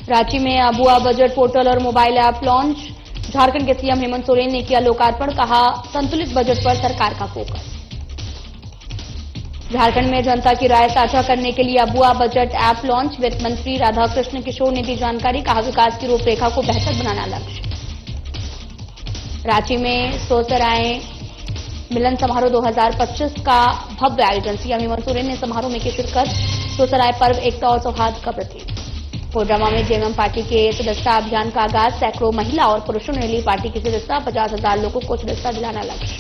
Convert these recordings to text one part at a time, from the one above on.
रांची में Abua budget portal और mobile app launch. Jharkhand के सीएम हेमंत सोरेन ने किया लोकार्पण, कहा संतुलित बजट पर सरकार का फोकस। झारखंड में जनता की राय साझा करने के लिए अबुआ बजट ऐप लॉन्च। वित्त मंत्री राधाकृष्ण किशोर ने दी जानकारी, कहा विकास की रूपरेखा को बेहतर बनाना लक्ष्य। रांची में सोसराय मिलन समारोह 2025 का भव्य आयोजन। सीएम हेमंत सोरेन ने समारोह में की शिरकत। सोसराय पर्व एकता और सौहार्द का प्रतीक। कोडरमा में जेएमएम पार्टी के सदस्यता अभियान का आगाज। सैकड़ों महिला और पुरुषों ने ली पार्टी की सदस्यता। 50,000 लोगों को सदस्यता दिलाना लक्ष्य।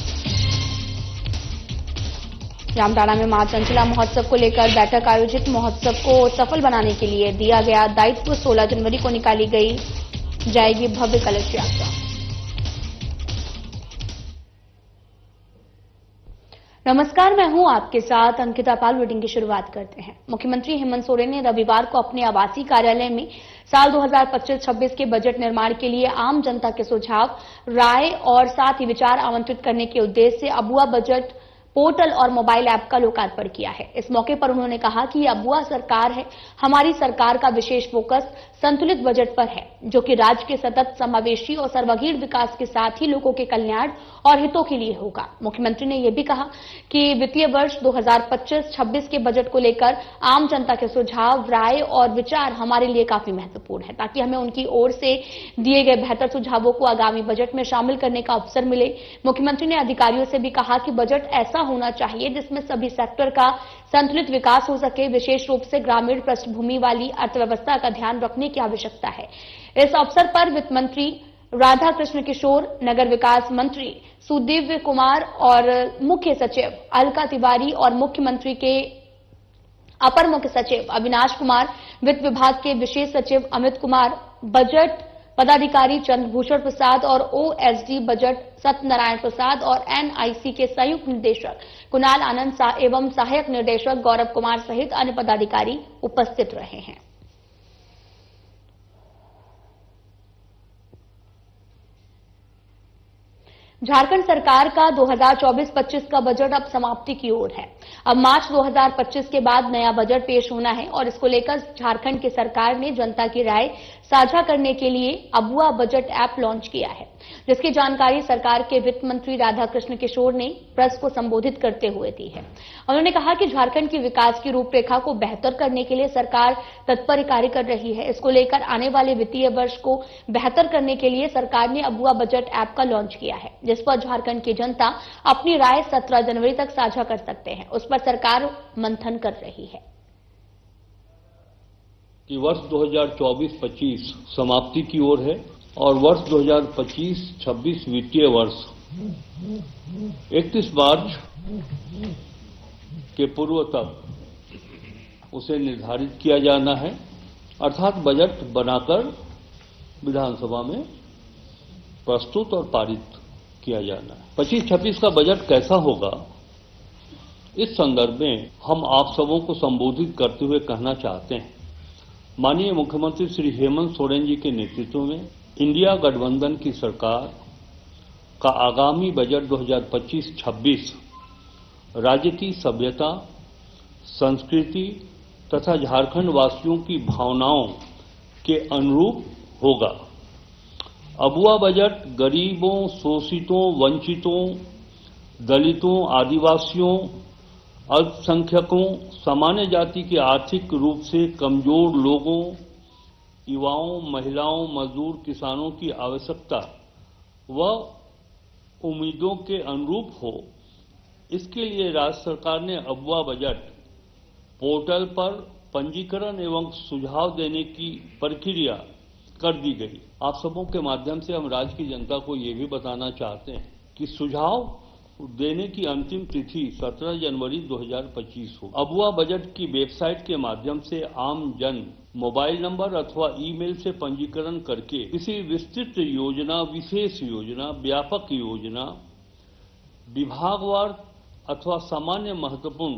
जामताड़ा में मां चंचला महोत्सव को लेकर बैठक आयोजित। महोत्सव को सफल बनाने के लिए दिया गया दायित्व। 16 जनवरी को निकाली जाएगी भव्य कलश यात्रा। नमस्कार, मैं हूं आपके साथ अंकिता पाल। बुलेटिन की शुरुआत करते हैं। मुख्यमंत्री हेमंत सोरेन ने रविवार को अपने आवासीय कार्यालय में साल 2025-26 के बजट निर्माण के लिए आम जनता के सुझाव, राय और साथ ही विचार आमंत्रित करने के उद्देश्य से अबुआ बजट पोर्टल और मोबाइल ऐप का लोकार्पण किया है। इस मौके पर उन्होंने कहा कि ये अबुआ सरकार है। हमारी सरकार का विशेष फोकस संतुलित बजट पर है, जो कि राज्य के सतत समावेशी और सर्वांगीण विकास के साथ ही लोगों के कल्याण और हितों के लिए होगा। मुख्यमंत्री ने यह भी कहा कि वित्तीय वर्ष 2025-26 के बजट को लेकर आम जनता के सुझाव, राय और विचार हमारे लिए काफी महत्वपूर्ण है, ताकि हमें उनकी ओर से दिए गए बेहतर सुझावों को आगामी बजट में शामिल करने का अवसर मिले। मुख्यमंत्री ने अधिकारियों से भी कहा कि बजट ऐसा होना चाहिए जिसमें सभी सेक्टर का संतुलित विकास हो सके। विशेष रूप से ग्रामीण पृष्ठभूमि वाली अर्थव्यवस्था का ध्यान रखने की आवश्यकता है। इस अवसर पर वित्त मंत्री राधाकृष्ण किशोर, नगर विकास मंत्री सुदिव्य कुमार और मुख्य सचिव अलका तिवारी और मुख्यमंत्री के अपर मुख्य सचिव अविनाश कुमार, वित्त विभाग के विशेष सचिव अमित कुमार, बजट पदाधिकारी चंद्रभूषण प्रसाद और ओएसडी बजट सत्यनारायण प्रसाद और एनआईसी के संयुक्त निदेशक कुणाल आनंद एवं सहायक निर्देशक गौरव कुमार सहित अन्य पदाधिकारी उपस्थित रहे हैं। झारखंड सरकार का 2024-25 का बजट अब समाप्ति की ओर है। अब मार्च 2025 के बाद नया बजट पेश होना है और इसको लेकर झारखंड की सरकार ने जनता की राय साझा करने के लिए अबुआ बजट ऐप लॉन्च किया है, जिसकी जानकारी सरकार के वित्त मंत्री राधाकृष्ण किशोर ने प्रेस को संबोधित करते हुए दी है। उन्होंने कहा कि झारखंड की विकास की रूपरेखा को बेहतर करने के लिए सरकार तत्पर कार्य कर रही है। इसको लेकर आने वाले वित्तीय वर्ष को बेहतर करने के लिए सरकार ने अबुआ बजट ऐप का लॉन्च किया है, जिस पर झारखंड की जनता अपनी राय 17 जनवरी तक साझा कर सकते हैं। उस पर सरकार मंथन कर रही है कि वर्ष 2024-25 समाप्ति की ओर है और वर्ष 2025-26 वित्तीय वर्ष 31 मार्च के पूर्व तक उसे निर्धारित किया जाना है, अर्थात बजट बनाकर विधानसभा में प्रस्तुत और पारित किया जाना है। 25-26 का बजट कैसा होगा, इस संदर्भ में हम आप सबों को संबोधित करते हुए कहना चाहते हैं, माननीय मुख्यमंत्री श्री हेमंत सोरेन जी के नेतृत्व में इंडिया गठबंधन की सरकार का आगामी बजट 2025-26 राज्य की सभ्यता, संस्कृति तथा झारखंड वासियों की भावनाओं के अनुरूप होगा। अबुआ बजट गरीबों, शोषितों, वंचितों, दलितों, आदिवासियों, अल्पसंख्यकों, सामान्य जाति के आर्थिक रूप से कमजोर लोगों, युवाओं, महिलाओं, मजदूर, किसानों की आवश्यकता व उम्मीदों के अनुरूप हो, इसके लिए राज्य सरकार ने अबुआ बजट पोर्टल पर पंजीकरण एवं सुझाव देने की प्रक्रिया कर दी गई। आप सबों के माध्यम से हम राज्य की जनता को ये भी बताना चाहते हैं कि सुझाव देने की अंतिम तिथि 17 जनवरी 2025 हो। अबुआ बजट की वेबसाइट के माध्यम से आम जन मोबाइल नंबर अथवा ईमेल से पंजीकरण करके किसी विस्तृत योजना, विशेष योजना, व्यापक योजना, विभागवार अथवा सामान्य महत्वपूर्ण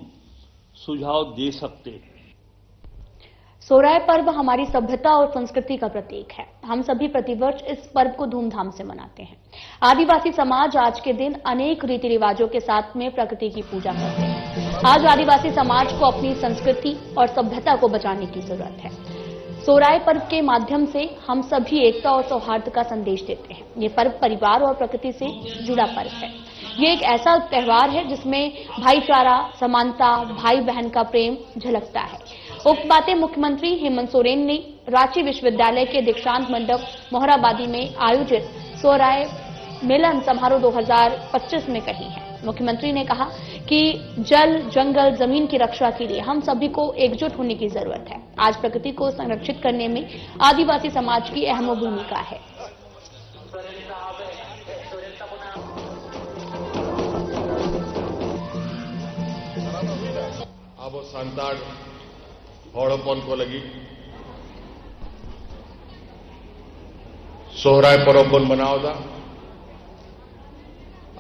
सुझाव दे सकते हैं। सोहराय पर्व हमारी सभ्यता और संस्कृति का प्रतीक है। हम सभी प्रतिवर्ष इस पर्व को धूमधाम से मनाते हैं। आदिवासी समाज आज के दिन अनेक रीति रिवाजों के साथ में प्रकृति की पूजा करते हैं। आज आदिवासी समाज को अपनी संस्कृति और सभ्यता को बचाने की जरूरत है। सोहराय पर्व के माध्यम से हम सभी एकता और सौहार्द का संदेश देते हैं। ये पर्व परिवार और प्रकृति से जुड़ा पर्व है। ये एक ऐसा त्योहार है जिसमें भाईचारा, समानता, भाई बहन का प्रेम झलकता है। उक्त बातें मुख्यमंत्री हेमंत सोरेन ने रांची विश्वविद्यालय के दीक्षांत मंडप मोहराबादी में आयोजित सोहराय मिलन समारोह 2025 में कही है। मुख्यमंत्री ने कहा कि जल, जंगल, जमीन की रक्षा के लिए हम सभी को एकजुट होने की जरूरत है। आज प्रकृति को संरक्षित करने में आदिवासी समाज की अहम भूमिका है। अब संताड़ हड़पन को लगी सोहराय पर्व बन बनावदा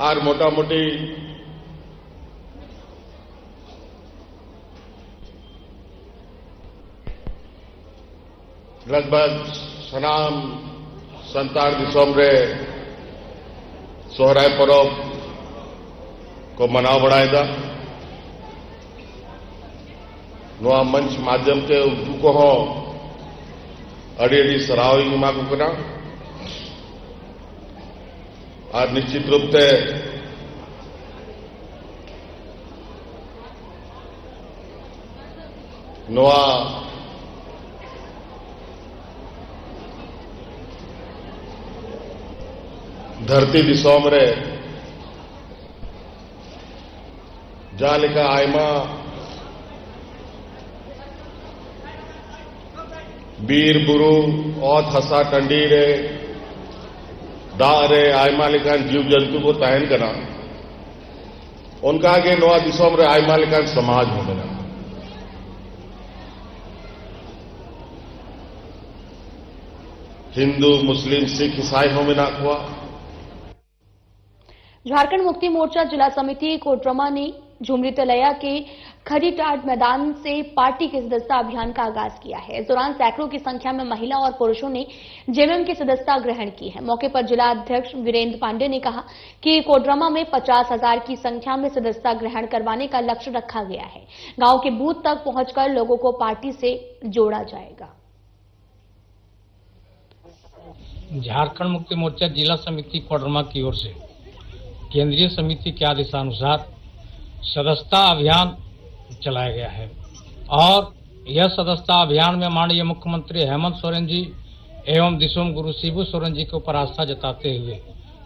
और मोटा मोटी लगभग सनाम संताड़ दिसोम रे सोहराय पर्व को मनाव बड़ाएदा नवा मंच माध्यम ते उनको को अड़ी सराहई एमा को कना और निश्चित रूप से नवा धरती दिसोम रे जहां लेका आयमा बीर बुरु औत हसा टंडी रे दा रे आयमा लेकान जीव जंतु को तहन करना उनका के नवा दिसोम रे आयमा लेकान समाज हो गया। हिंदू, मुस्लिम, सिख, ईसाई हो मिना हुआ। झारखंड मुक्ति मोर्चा जिला समिति कोटरमा ने झुमरी तलैया के खरीटाट मैदान से पार्टी के सदस्यता अभियान का आगाज किया है। इस दौरान सैकड़ों की संख्या में महिला और पुरुषों ने जेएमएम की सदस्यता ग्रहण की है। मौके पर जिला अध्यक्ष वीरेंद्र पांडे ने कहा कि कोटरमा में 50,000 की संख्या में सदस्यता ग्रहण करवाने का लक्ष्य रखा गया है। गांव के बूथ तक पहुंचकर लोगों को पार्टी से जोड़ा जाएगा। झारखंड मुक्ति मोर्चा जिला समिति कोडरमा की ओर से केंद्रीय समिति के आदेशानुसार सदस्यता अभियान चलाया गया है और यह सदस्यता अभियान में माननीय मुख्यमंत्री हेमंत सोरेन जी एवं दिसोम गुरु शिबू सोरेन जी के ऊपर आस्था जताते हुए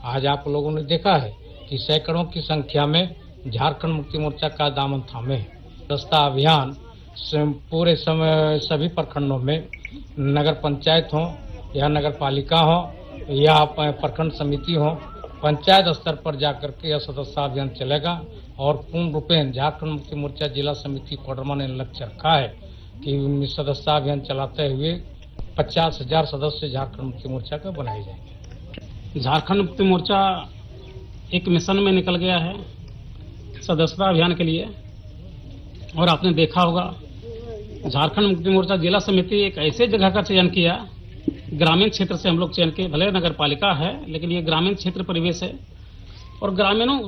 आज आप लोगों ने देखा है कि सैकड़ों की संख्या में झारखंड मुक्ति मोर्चा का दामन थामे है। सदस्यता अभियान पूरे समय सभी प्रखंडों में नगर पंचायत हो या नगर पालिका हो या प्रखंड समिति हो, पंचायत स्तर पर जाकर के यह सदस्यता अभियान चलेगा और पूर्ण रूपेण झारखंड मुक्ति मोर्चा जिला समिति कोडरमा ने लक्ष्य रखा है कि सदस्यता अभियान चलाते हुए 50,000 सदस्य झारखंड मुक्ति मोर्चा का बनाए जाएंगे। झारखंड मुक्ति मोर्चा एक मिशन में निकल गया है सदस्यता अभियान के लिए और आपने देखा होगा झारखंड मुक्ति मोर्चा जिला समिति एक ऐसे जगह का चयन किया, ग्रामीण क्षेत्र से हम लोग चयन किए, भले नगर पालिका है लेकिन ये ग्रामीण क्षेत्र परिवेश है और ग्रामीणों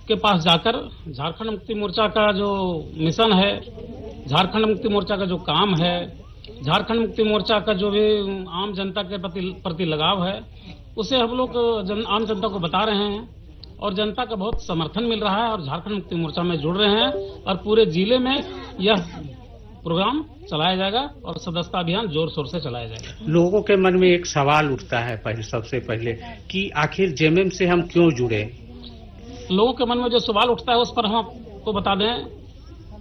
के पास जाकर झारखंड मुक्ति मोर्चा का जो मिशन है, झारखंड मुक्ति मोर्चा का जो काम है, झारखंड मुक्ति मोर्चा का जो भी आम जनता के प्रति लगाव है उसे हम लोग आम जनता को बता रहे हैं और जनता का बहुत समर्थन मिल रहा है और झारखंड मुक्ति मोर्चा में जुड़ रहे हैं और पूरे जिले में यह प्रोग्राम चलाया जाएगा और सदस्यता अभियान जोर शोर से चलाया जाएगा। लोगों के मन में एक सवाल उठता है सबसे पहले कि आखिर जेएमएम से हम क्यों जुड़े। लोगों के मन में जो सवाल उठता है उस पर हम आपको बता दें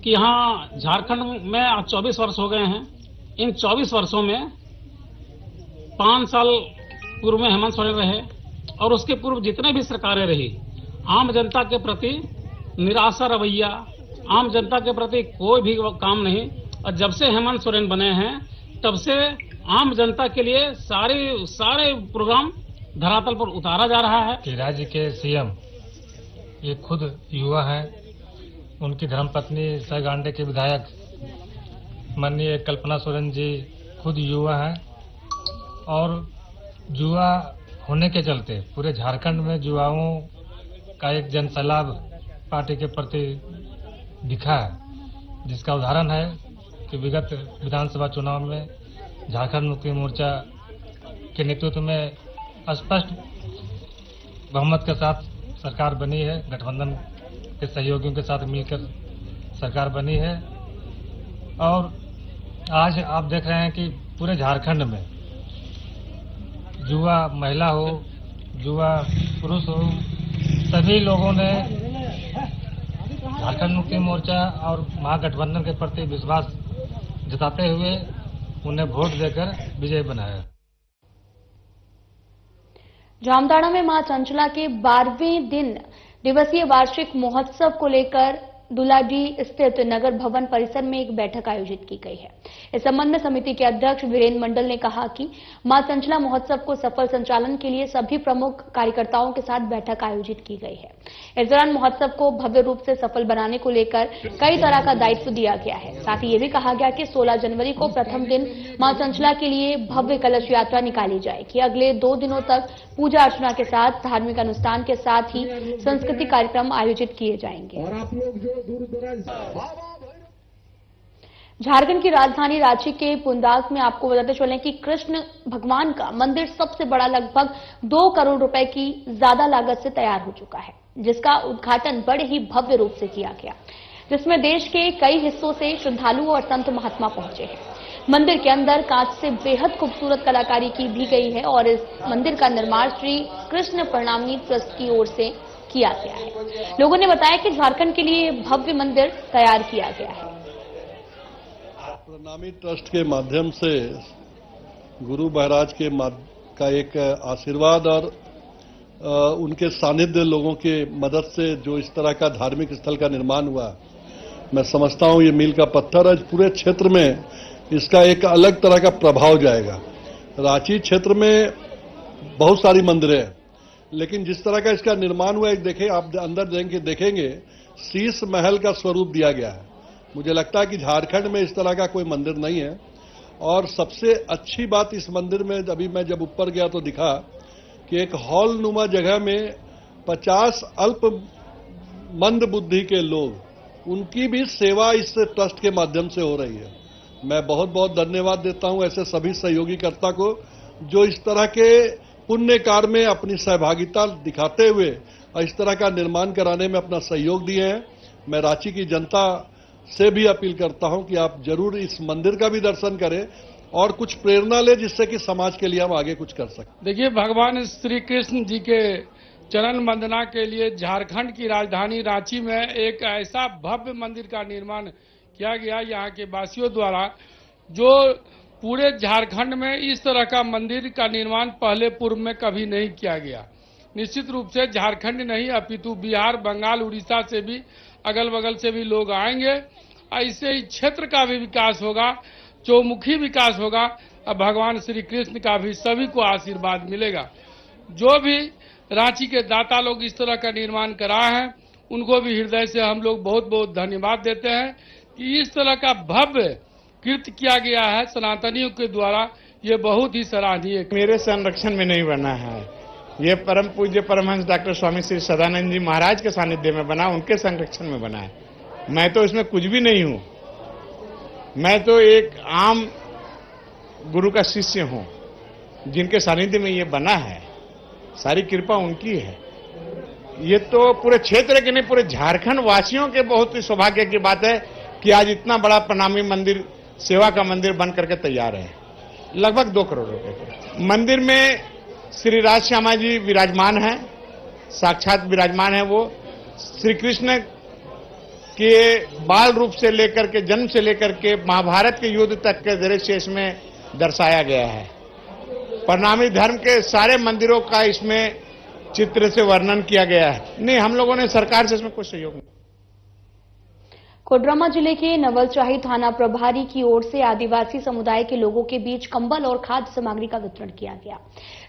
कि यहाँ झारखंड में आज 24 वर्ष हो गए हैं। इन 24 वर्षों में 5 साल पूर्व में हेमंत सोरेन रहे और उसके पूर्व जितने भी सरकारें रही, आम जनता के प्रति निराशा रवैया, आम जनता के प्रति कोई भी काम नहीं। और जब से हेमंत सोरेन बने हैं तब से आम जनता के लिए सारे प्रोग्राम धरातल पर उतारा जा रहा है। कि राज्य के सीएम ये खुद युवा हैं, उनकी धर्मपत्नी सगांडे के विधायक माननीय कल्पना सोरेन जी खुद युवा हैं और युवा होने के चलते पूरे झारखंड में युवाओं का एक जनसैलाब पार्टी के प्रति दिखा है, जिसका उदाहरण है कि विगत विधानसभा चुनाव में झारखंड मुक्ति मोर्चा के नेतृत्व में स्पष्ट बहुमत के साथ सरकार बनी है। गठबंधन के सहयोगियों के साथ मिलकर सरकार बनी है और आज आप देख रहे हैं कि पूरे झारखंड में युवा महिला हो, युवा पुरुष हो, सभी लोगों ने झारखंड मुक्ति मोर्चा और महागठबंधन के प्रति विश्वास जताते हुए उन्हें वोट देकर विजयी बनाया। जामताड़ा में मां चंचला के 12वें दिन दिवसीय वार्षिक महोत्सव को लेकर दुलाडी स्थित नगर भवन परिसर में एक बैठक आयोजित की गई है। इस संबंध में समिति के अध्यक्ष वीरेंद्र मंडल ने कहा कि मां चंचला महोत्सव को सफल संचालन के लिए सभी प्रमुख कार्यकर्ताओं के साथ बैठक आयोजित की गई है। इस दौरान महोत्सव को भव्य रूप से सफल बनाने को लेकर कई तरह का दायित्व दिया गया है। साथ ही ये भी कहा गया कि 16 जनवरी को प्रथम दिन मां चंचला के लिए भव्य कलश यात्रा निकाली जाएगी। अगले 2 दिनों तक पूजा अर्चना के साथ धार्मिक अनुष्ठान के साथ ही सांस्कृतिक कार्यक्रम आयोजित किए जाएंगे। झारखंड की राजधानी रांची के पुंदाग में आपको बताते चलें कि कृष्ण भगवान का मंदिर सबसे बड़ा लगभग 2 करोड़ रुपए की ज्यादा लागत से तैयार हो चुका है, जिसका उद्घाटन बड़े ही भव्य रूप से किया गया, जिसमें देश के कई हिस्सों से श्रद्धालु और संत महात्मा पहुंचे हैं। मंदिर के अंदर कांच से बेहद खूबसूरत कलाकारी की भी गई है और इस मंदिर का निर्माण श्री कृष्ण प्रणामी ट्रस्ट की ओर से किया गया है। लोगों ने बताया कि झारखंड के लिए भव्य मंदिर तैयार किया गया है। प्रणामी ट्रस्ट के माध्यम से गुरु महाराज के का एक आशीर्वाद और उनके सानिध्य लोगों के मदद से जो इस तरह का धार्मिक स्थल का निर्माण हुआ, मैं समझता हूं ये मील का पत्थर है। पूरे क्षेत्र में इसका एक अलग तरह का प्रभाव जाएगा। रांची क्षेत्र में बहुत सारी मंदिरें हैं, लेकिन जिस तरह का इसका निर्माण हुआ, एक देखें आप अंदर देखेंगे शीश महल का स्वरूप दिया गया है। मुझे लगता है कि झारखंड में इस तरह का कोई मंदिर नहीं है। और सबसे अच्छी बात इस मंदिर में, अभी मैं जब ऊपर गया तो दिखा कि एक हॉल नुमा जगह में 50 अल्प मंद बुद्धि के लोग, उनकी भी सेवा इस ट्रस्ट के माध्यम से हो रही है। मैं बहुत बहुत धन्यवाद देता हूं ऐसे सभी सहयोगीकर्ता को जो इस तरह के पुण्य कार्य में अपनी सहभागिता दिखाते हुए इस तरह का निर्माण कराने में अपना सहयोग दिए हैं। मैं रांची की जनता से भी अपील करता हूं कि आप जरूर इस मंदिर का भी दर्शन करें और कुछ प्रेरणा ले, जिससे कि समाज के लिए हम आगे कुछ कर सकें। देखिए, भगवान श्री कृष्ण जी के चरण वंदना के लिए झारखंड की राजधानी रांची में एक ऐसा भव्य मंदिर का निर्माण किया गया यहाँ के वासियों द्वारा, जो पूरे झारखंड में इस तरह का मंदिर का निर्माण पहले पूर्व में कभी नहीं किया गया। निश्चित रूप से झारखंड नहीं अपितु बिहार, बंगाल, उड़ीसा से भी, अगल बगल से भी लोग आएंगे। ऐसे ही क्षेत्र का भी विकास होगा, चौमुखी विकास होगा और भगवान श्री कृष्ण का भी सभी को आशीर्वाद मिलेगा। जो भी रांची के दाता लोग इस तरह का निर्माण कराए हैं, उनको भी हृदय से हम लोग बहुत बहुत धन्यवाद देते हैं कि इस तरह का भव्य कृत्य किया गया है सनातनियों के द्वारा। ये बहुत ही सराहनीय है। मेरे संरक्षण में नहीं बना है, ये परम पूज्य परमहंस डॉक्टर स्वामी श्री सदानंद जी महाराज के सानिध्य में बना, उनके संरक्षण में बना है। मैं तो इसमें कुछ भी नहीं हूं, मैं तो एक आम गुरु का शिष्य हूं जिनके सानिध्य में ये बना है। सारी कृपा उनकी है। ये तो पूरे क्षेत्र के नहीं, पूरे झारखंड वासियों के बहुत ही सौभाग्य की बात है कि आज इतना बड़ा प्रणामी मंदिर, सेवा का मंदिर बन करके तैयार है। लगभग 2 करोड़ रुपए के मंदिर में श्री राज श्यामा जी विराजमान हैं, साक्षात विराजमान है। वो श्री कृष्ण के बाल रूप से लेकर के, जन्म से लेकर के महाभारत के युद्ध तक के दृश्य इसमें दर्शाया गया है। प्रणामी धर्म के सारे मंदिरों का इसमें चित्र से वर्णन किया गया है। नहीं, हम लोगों ने सरकार से इसमें कोई सहयोग नहीं। कोडरमा जिले के नवलचाही थाना प्रभारी की ओर से आदिवासी समुदाय के लोगों के बीच कंबल और खाद्य सामग्री का वितरण किया गया।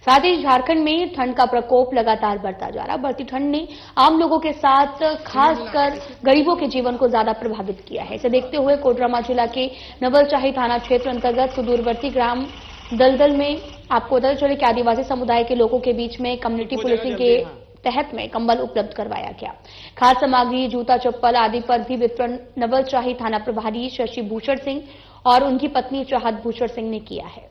साथ ही झारखंड में ठंड का प्रकोप लगातार बढ़ता जा रहा। बढ़ती ठंड ने आम लोगों के साथ खासकर गरीबों के जीवन को ज्यादा प्रभावित किया है। इसे देखते हुए कोडरमा जिला के नवलचाही थाना क्षेत्र अंतर्गत सुदूरवर्ती ग्राम दलदल में आपको बता चले कि आदिवासी समुदाय के लोगों के बीच में कम्युनिटी पुलिसिंग के तहत में कंबल उपलब्ध करवाया गया। खाद्य सामग्री, जूता, चप्पल आदि पर भी वितरण नवलचाही थाना प्रभारी शशि भूषण सिंह और उनकी पत्नी चाहत भूषण सिंह ने किया है।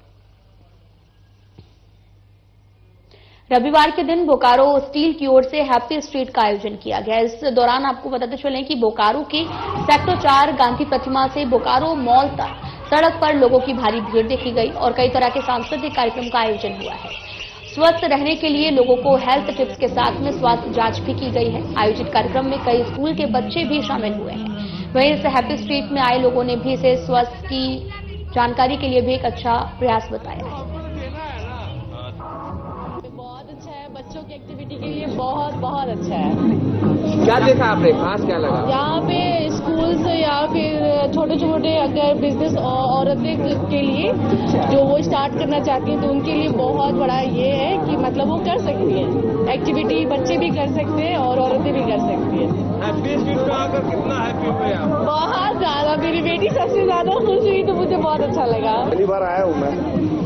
रविवार के दिन बोकारो स्टील की ओर से हैप्पी स्ट्रीट का आयोजन किया गया। इस दौरान आपको बताते चलें कि बोकारो के सेक्टर 4 गांधी प्रतिमा से बोकारो मॉल तक सड़क पर लोगों की भारी भीड़ देखी गई और कई तरह के सांस्कृतिक कार्यक्रम का आयोजन हुआ है। स्वस्थ रहने के लिए लोगों को हेल्थ टिप्स के साथ में स्वास्थ्य जांच भी की गई है। आयोजित कार्यक्रम में कई स्कूल के बच्चे भी शामिल हुए हैं। वहीं इस हैप्पी स्ट्रीट में आए लोगों ने भी इसे स्वास्थ्य की जानकारी के लिए भी एक अच्छा प्रयास बताया है। बहुत अच्छा है, बच्चों की एक्टिविटी के लिए बहुत अच्छा है। क्या देखा आपने, खास क्या लगा? यहाँ पे स्कूल्स या फिर छोटे छोटे अगर बिजनेस औरतें के लिए जो वो स्टार्ट करना चाहती हैं तो उनके लिए बहुत बड़ा ये है कि मतलब वो कर सकती हैं एक्टिविटी, बच्चे भी कर सकते हैं और औरतें भी कर सकती हैं। हैप्पी स्ट्रीट में आकर कितना हैप्पी हुए आप? बहुत ज्यादा, मेरी बेटी सबसे ज्यादा खुश हुई तो मुझे बहुत अच्छा लगा। पहली बार आया हूँ मैं,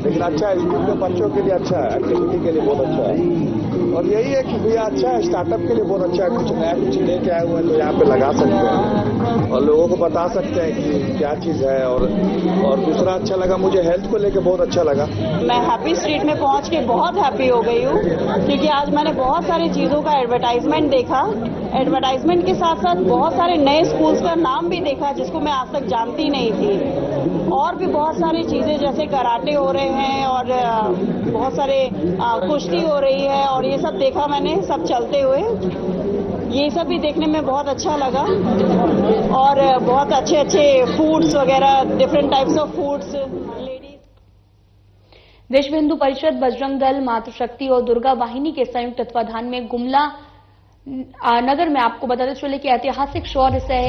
लेकिन अच्छा है, स्कूल के बच्चों के लिए अच्छा है, एक्टिविटी के लिए बहुत अच्छा है और यही है कि भैया अच्छा है, स्टार्टअप के लिए बहुत अच्छा है। कुछ नया कुछ लेके आए हुए हैं तो यहाँ पे लगा सकते हैं और लोगों को बता सकते हैं कि क्या चीज़ है। और दूसरा अच्छा लगा, मुझे हेल्थ को लेके बहुत अच्छा लगा। मैं हैप्पी स्ट्रीट में पहुंच के बहुत हैप्पी हो गई हूँ क्योंकि आज मैंने बहुत सारी चीज़ों का एडवर्टाइजमेंट देखा। एडवर्टाइजमेंट के साथ साथ बहुत सारे नए स्कूल्स का नाम भी देखा जिसको मैं आज तक जानती नहीं थी। और भी बहुत सारी चीज़ें जैसे कराटे हो रहे हैं और बहुत सारे कुश्ती हो रही है और ये सब देखा मैंने, सब चलते हुए। ये सब भी देखने में बहुत अच्छा लगा और बहुत अच्छे फूड्स वगैरह, डिफरेंट टाइप्स ऑफ फूड्स। विश्व हिंदू परिषद, बजरंग दल, मातृशक्ति और दुर्गा वाहिनी के संयुक्त तत्वाधान में गुमला नगर में आपको बताते चले कि ऐतिहासिक शौर्य से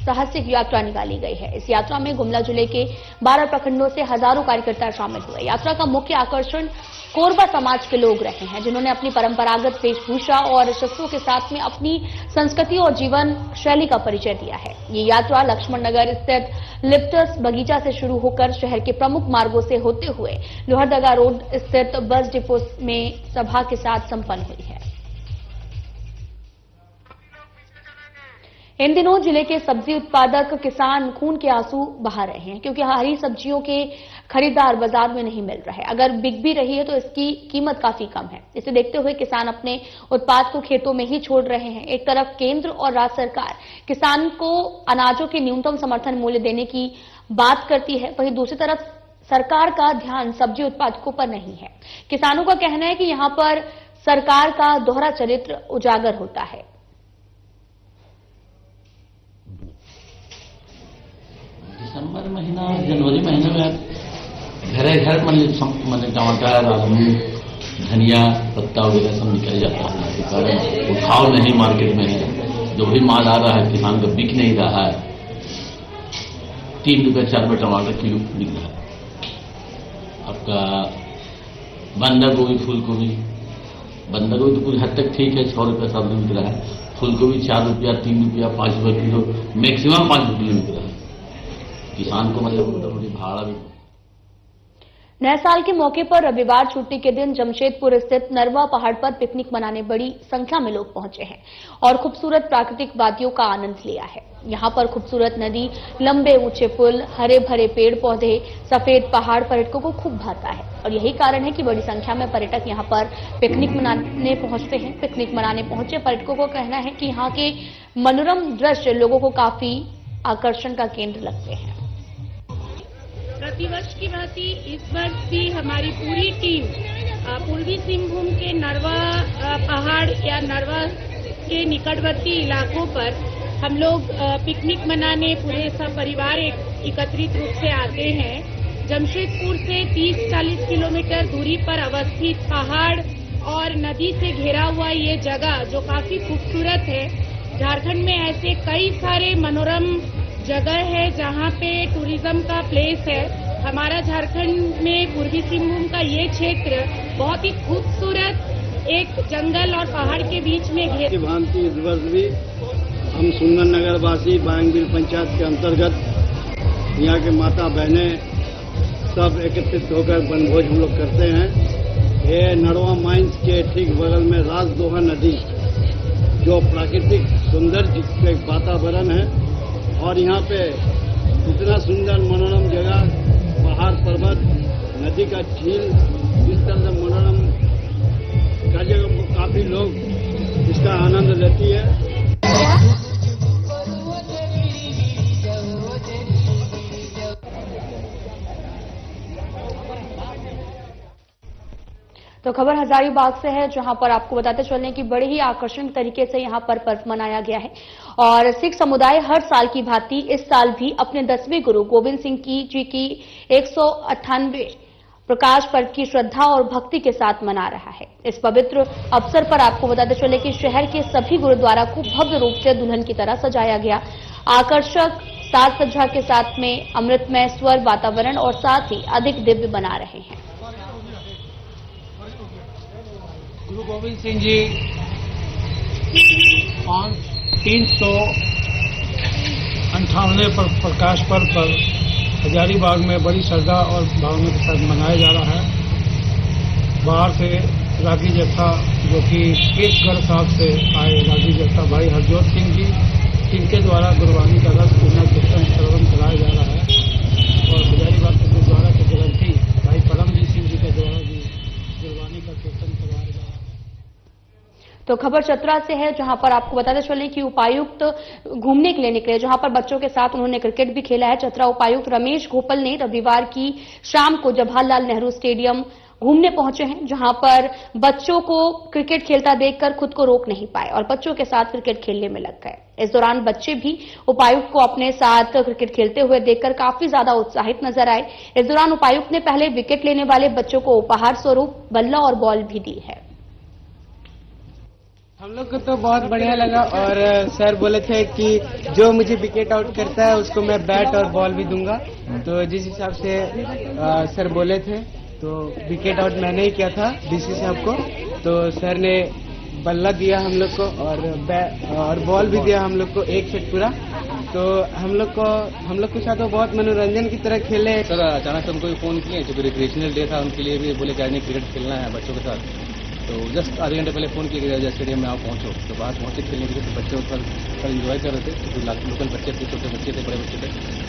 साहसिक यात्रा निकाली गई है। इस यात्रा में गुमला जिले के 12 प्रखंडों से हजारों कार्यकर्ता शामिल हुए। यात्रा का मुख्य आकर्षण कोरबा समाज के लोग रहे हैं जिन्होंने अपनी परंपरागत वेशभूषा और शस्त्रों के साथ में अपनी संस्कृति और जीवन शैली का परिचय दिया है। ये यात्रा लक्ष्मण नगर स्थित लिप्टस बगीचा से शुरू होकर शहर के प्रमुख मार्गों से होते हुए लोहरदगा रोड स्थित बस डिपो में सभा के साथ संपन्न हुई है। इन दिनों जिले के सब्जी उत्पादक किसान खून के आंसू बहा रहे हैं क्योंकि हरी सब्जियों के खरीदार बाजार में नहीं मिल रहे। अगर बिक भी रही है तो इसकी कीमत काफी कम है। इसे देखते हुए किसान अपने उत्पाद को खेतों में ही छोड़ रहे हैं। एक तरफ केंद्र और राज्य सरकार किसान को अनाजों के न्यूनतम समर्थन मूल्य देने की बात करती है, वहीं दूसरी तरफ सरकार का ध्यान सब्जी उत्पादकों पर नहीं है। किसानों का कहना है कि यहाँ पर सरकार का दोहरा चरित्र उजागर होता है। दिसंबर महीना, जनवरी महीने में घर मतलब टमाटर, आलू, धनिया पत्ता वगैरह सब निकल जाता है। इसके कारण उठाव नहीं मार्केट में है। जो भी माल आ रहा है किसान का बिक नहीं रहा है। 3 रुपये 4 रुपये टमाटर किलो बिक रहा है। आपका बंधा गोभी, फूल गोभी, बंधा गोभी तो कुछ हद तक ठीक है, 6 रुपये 7 रुपये बिक रहा है। फूल गोभी 4 रुपया, 3 रुपया, 5 रुपये किलो, मैक्सिमम 5 रुपये किलो बिक रहा है। किसान को मतलब भाड़ा भी। नए साल के मौके पर रविवार छुट्टी के दिन जमशेदपुर स्थित नरवा पहाड़ पर पिकनिक मनाने बड़ी संख्या में लोग पहुंचे हैं और खूबसूरत प्राकृतिक वादियों का आनंद लिया है। यहां पर खूबसूरत नदी, लंबे ऊंचे पुल, हरे भरे पेड़ पौधे, सफेद पहाड़ पर्यटकों को खूब भाता है और यही कारण है कि बड़ी संख्या में पर्यटक यहां पर पिकनिक मनाने पहुंचते हैं। पिकनिक मनाने पहुंचे पर्यटकों का कहना है कि यहाँ के मनोरम दृश्य लोगों को काफी आकर्षण का केंद्र लगते हैं। प्रतिवर्ष की भांति इस वर्ष भी हमारी पूरी टीम पूर्वी सिंहभूम के नरवा पहाड़ या नरवा के निकटवर्ती इलाकों पर हम लोग पिकनिक मनाने पूरे सब परिवार एकत्रित रूप से आते हैं। जमशेदपुर से 30-40 किलोमीटर दूरी पर अवस्थित पहाड़ और नदी से घिरा हुआ ये जगह जो काफी खूबसूरत है। झारखंड में ऐसे कई सारे मनोरम जगह है जहाँ पे टूरिज्म का प्लेस है। हमारा झारखंड में पूर्वी सिंहभूम का ये क्षेत्र बहुत ही खूबसूरत एक जंगल और पहाड़ के बीच में घिरा। भांति इस वर्ष भी हम सुंदर नगर वासी बांगबिल पंचायत के अंतर्गत यहाँ के माता बहनें सब एकत्रित होकर वनभोज हम लोग करते हैं। ये नरवा माइंस के ठीक बगल में राजदोहा नदी जो प्राकृतिक सौंदर्य एक वातावरण है और यहाँ पे इतना सुंदर मनोरम जगह, पहाड़ पर्वत, नदी का झील, इस तरह से मनोरम लोग इसका आनंद लेती है। तो खबर हजारीबाग से है, जहां पर आपको बताते चलने की बड़े ही आकर्षक तरीके से यहां पर पर्व मनाया गया है और सिख समुदाय हर साल की भांति इस साल भी अपने 10वें गुरु गोविंद सिंह जी की 198 प्रकाश पर्व की श्रद्धा और भक्ति के साथ मना रहा है। इस पवित्र अवसर पर आपको बताते चले कि शहर के सभी गुरुद्वारा को भव्य रूप से दुल्हन की तरह सजाया गया। आकर्षक साज सज्जा के साथ में अमृतमय स्वर वातावरण और साथ ही अधिक दिव्य बना रहे हैं। गुरु गोविंद सिंह जी 398 प्रकाश पर्व पर हजारीबाग में बड़ी श्रद्धा और भावना के साथ मनाया जा रहा है। बाहर से रागी जत्था, जो कि केसगढ़ साहब से आए रागी जत्था भाई हरजोत सिंह जी, जिनके द्वारा गुरबानी का रस पूर्ण कीर्तन श्रवण कराया जा रहा है और हजारीबाग के गुरुद्वारा के ग्रंथी भाई परमजीत सिंह जी के द्वारा भी गुरबानी का कीर्तन करवाया जा रहा है। तो खबर चतरा से है, जहां पर आपको बताते चलें कि उपायुक्त घूमने के लिए निकले, जहां पर बच्चों के साथ उन्होंने क्रिकेट भी खेला है। चतरा उपायुक्त रमेश गोपल ने रविवार की शाम को जवाहरलाल नेहरू स्टेडियम घूमने पहुंचे हैं, जहां पर बच्चों को क्रिकेट खेलता देखकर खुद को रोक नहीं पाए और बच्चों के साथ क्रिकेट खेलने में लग गए। इस दौरान बच्चे भी उपायुक्त को अपने साथ क्रिकेट खेलते हुए देखकर काफी ज्यादा उत्साहित नजर आए। इस दौरान उपायुक्त ने पहले विकेट लेने वाले बच्चों को उपहार स्वरूप बल्ला और बॉल भी दी है। हम लोग को तो बहुत बढ़िया लगा और सर बोले थे कि जो मुझे विकेट आउट करता है उसको मैं बैट और बॉल भी दूंगा। तो जिस हिसाब से सर बोले थे तो विकेट आउट मैंने ही किया था डीसी साहब को, तो सर ने बल्ला दिया हम लोग को और बॉल भी दिया हम लोग को एक सेट पूरा। तो हम लोग के साथ वो बहुत मनोरंजन की तरह खेले। सर अचानक हमको फोन किए, क्योंकि रिक्रिएशनल डे था, उनके लिए भी बोले कि आज नहीं क्रिकेट खेलना है बच्चों के साथ। तो जस्ट आधे घंटे पहले फोन किया गया स्टेडियम में आप पहुंचो, तो बाहर पहुंचे खेलने के लिए। तो बच्चे कल एंजॉय कर रहे थे, क्योंकि लोकल बच्चे थे, छोटे बच्चे थे, बड़े बच्चे थे,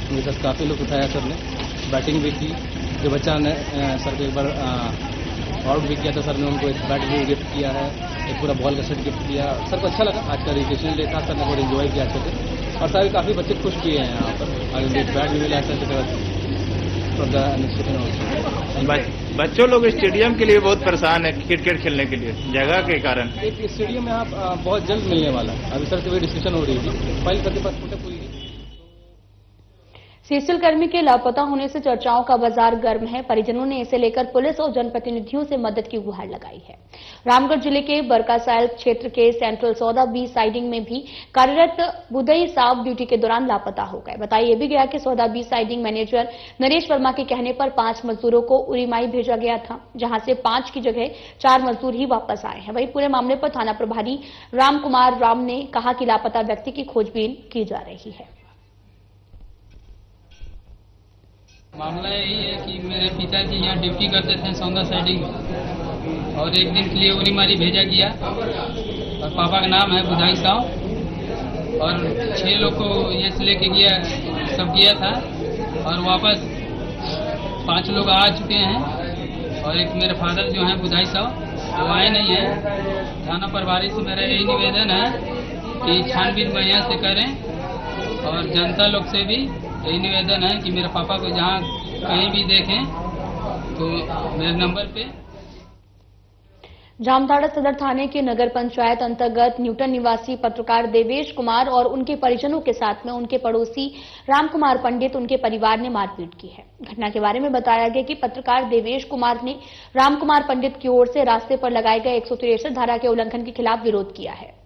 उनके साथ काफ़ी लोग उठाया सर ने। बैटिंग भी की, जो बच्चा ने सर को एक बार आउट भी किया था, सर ने उनको एक बैट भी गिफ्ट किया है, एक पूरा बॉल का सेट गिफ्ट किया। सर को अच्छा लगा, आज का रिक्रिएशनल डे था, सर ने बहुत एंजॉय किया अच्छे से और सारे काफ़ी बच्चे खुश भी हैं यहाँ पर। और बैट भी मिला बच्चों लोग स्टेडियम के लिए बहुत परेशान है क्रिकेट खेलने के लिए, जगह के कारण। एक स्टेडियम यहाँ बहुत जल्द मिलने वाला है, अभी सर से वही डिस्कशन हो रही थी, फाइल करके पास पूरी। सीसीएल कर्मी के लापता होने से चर्चाओं का बाजार गर्म है। परिजनों ने इसे लेकर पुलिस और जनप्रतिनिधियों से मदद की गुहार लगाई है। रामगढ़ जिले के बरकासाइल क्षेत्र के सेंट्रल सौदा बी साइडिंग में भी कार्यरत बुदई साहब ड्यूटी के दौरान लापता हो गए। बताया यह भी गया कि सौदा B siding manager Naresh Verma के कहने पर 5 मजदूरों को उरीमाई भेजा गया था, जहां से 5 की जगह 4 मजदूर ही वापस आए हैं। वहीं पूरे मामले पर थाना प्रभारी रामकुमार राम ने कहा कि लापता व्यक्ति की खोजबीन की जा रही है। मामला यही है कि मेरे पिताजी यहाँ ड्यूटी करते थे सौदा साइडिंग में, और एक दिन के लिए उरीमारी भेजा गया और पापा का नाम है बुधाई साहब, और 6 लोग को यहाँ से लेके गया, सब गया था और वापस 5 लोग आ चुके हैं और एक मेरे फादर जो हैं बुधाई साहब वो आए नहीं हैं। थाना प्रभारी से मेरा यही निवेदन है कि छानबीन बढ़िया से करें और जनता लोग से भी यही निवेदन है कि मेरे पापा को जहाँ कहीं भी देखें तो मेरे नंबर पे। जामताड़ा सदर थाने के नगर पंचायत अंतर्गत न्यूटन निवासी पत्रकार देवेश कुमार और उनके परिजनों के साथ में उनके पड़ोसी रामकुमार पंडित उनके परिवार ने मारपीट की है। घटना के बारे में बताया गया कि पत्रकार देवेश कुमार ने रामकुमार पंडित की ओर से रास्ते पर लगाए गए 163 धारा के उल्लंघन के खिलाफ विरोध किया है।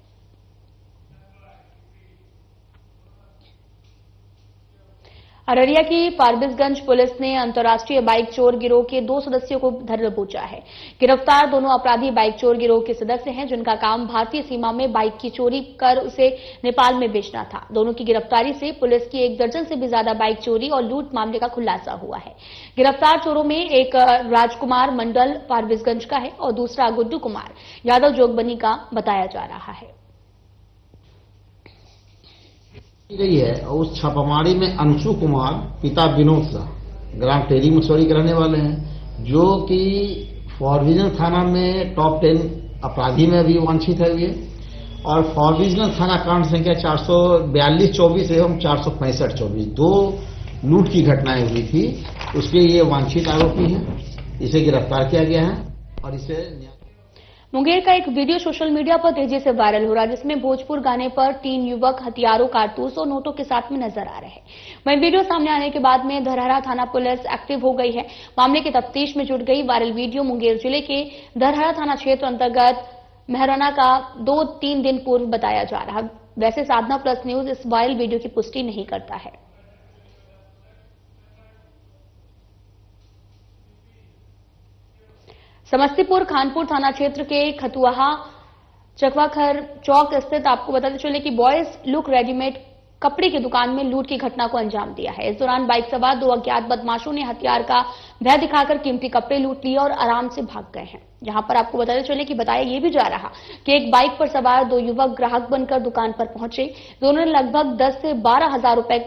अररिया की फारबिसगंज पुलिस ने अंतर्राष्ट्रीय बाइक चोर गिरोह के 2 सदस्यों को धर दबोचा है। गिरफ्तार दोनों अपराधी बाइक चोर गिरोह के सदस्य हैं, जिनका काम भारतीय सीमा में बाइक की चोरी कर उसे नेपाल में बेचना था। दोनों की गिरफ्तारी से पुलिस की 1 दर्जन से भी ज्यादा बाइक चोरी और लूट मामले का खुलासा हुआ है। गिरफ्तार चोरों में एक राजकुमार मंडल फारबिसगंज का है और दूसरा गुड्डू कुमार यादव जोगबनी का बताया जा रहा है। गई है और उस छापामारी में अंशु कुमार पिता विनोद शाह ग्राम टेरी मसौरी के रहने वाले हैं, जो कि फारबिसगंज थाना में टॉप 10 अपराधी में भी वांछित है ये, और फॉरविजनल थाना कांड संख्या 442-24 एवं 465-24 दो लूट की घटनाएं हुई थी, उसके ये वांछित आरोपी है। इसे गिरफ्तार किया गया है और इसे मुंगेर का एक वीडियो सोशल मीडिया पर तेजी से वायरल हो रहा है, जिसमें भोजपुर गाने पर 3 युवक हथियारों, कारतूस और नोटों के साथ में नजर आ रहे हैं। वहीं वीडियो सामने आने के बाद में धरहरा थाना पुलिस एक्टिव हो गई है, मामले की तफ्तीश में जुट गई। वायरल वीडियो मुंगेर जिले के धरहरा थाना क्षेत्र अंतर्गत मेहराना का 2-3 दिन पूर्व बताया जा रहा। वैसे साधना प्लस न्यूज इस वायरल वीडियो की पुष्टि नहीं करता है। समस्तीपुर खानपुर थाना क्षेत्र के खतुआहा चकवाखर चौक स्थित आपको बताते चले कि बॉयज लुक रेडीमेड कपड़े की दुकान में लूट की घटना को अंजाम दिया है। इस दौरान बाइक सवार 2 अज्ञात बदमाशों ने हथियार का भय दिखाकर कीमती कपड़े लूट लिए और आराम से भाग गए हैं। जहां पर आपको बताते चले कि बताया यह भी जा रहा कि एक बाइक पर सवार 2 युवक ग्राहक बनकर दुकान पर पहुंचे। दोनों ने लगभग 10 से 12 हजार रुपए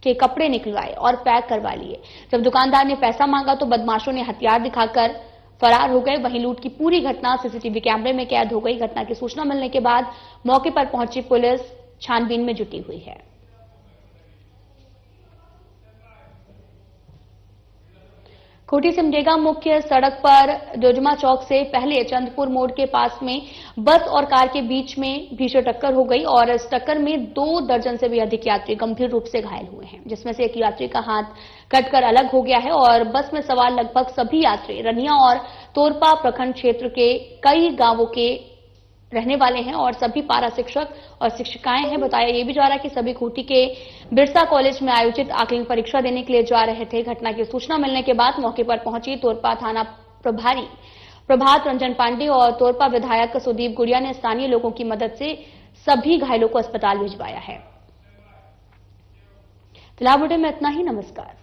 के कपड़े निकलवाए और पैक करवा लिए। जब दुकानदार ने पैसा मांगा तो बदमाशों ने हथियार दिखाकर फरार हो गए। वहीं लूट की पूरी घटना सीसीटीवी कैमरे में कैद हो गई। घटना की सूचना मिलने के बाद मौके पर पहुंची पुलिस छानबीन में जुटी हुई है। खूंटी सिमडेगा मुख्य सड़क पर जोजमा चौक से पहले चंदपुर मोड़ के पास में बस और कार के बीच में भीषण टक्कर हो गई और इस टक्कर में 2 दर्जन से भी अधिक यात्री गंभीर रूप से घायल हुए हैं, जिसमें से एक यात्री का हाथ कटकर अलग हो गया है और बस में सवार लगभग सभी यात्री रनिया और तोरपा प्रखंड क्षेत्र के कई गांवों के रहने वाले हैं और सभी पारा शिक्षक और शिक्षिकाएं हैं। बताया यह भी जा रहा है कि सभी खूंटी के बिरसा कॉलेज में आयोजित आकलन परीक्षा देने के लिए जा रहे थे। घटना की सूचना मिलने के बाद मौके पर पहुंची तोरपा थाना प्रभारी प्रभात रंजन पांडे और तोरपा विधायक सुदीप गुड़िया ने स्थानीय लोगों की मदद से सभी घायलों को अस्पताल भिजवाया है। फिलहाल बुलेटिन में इतना ही। नमस्कार।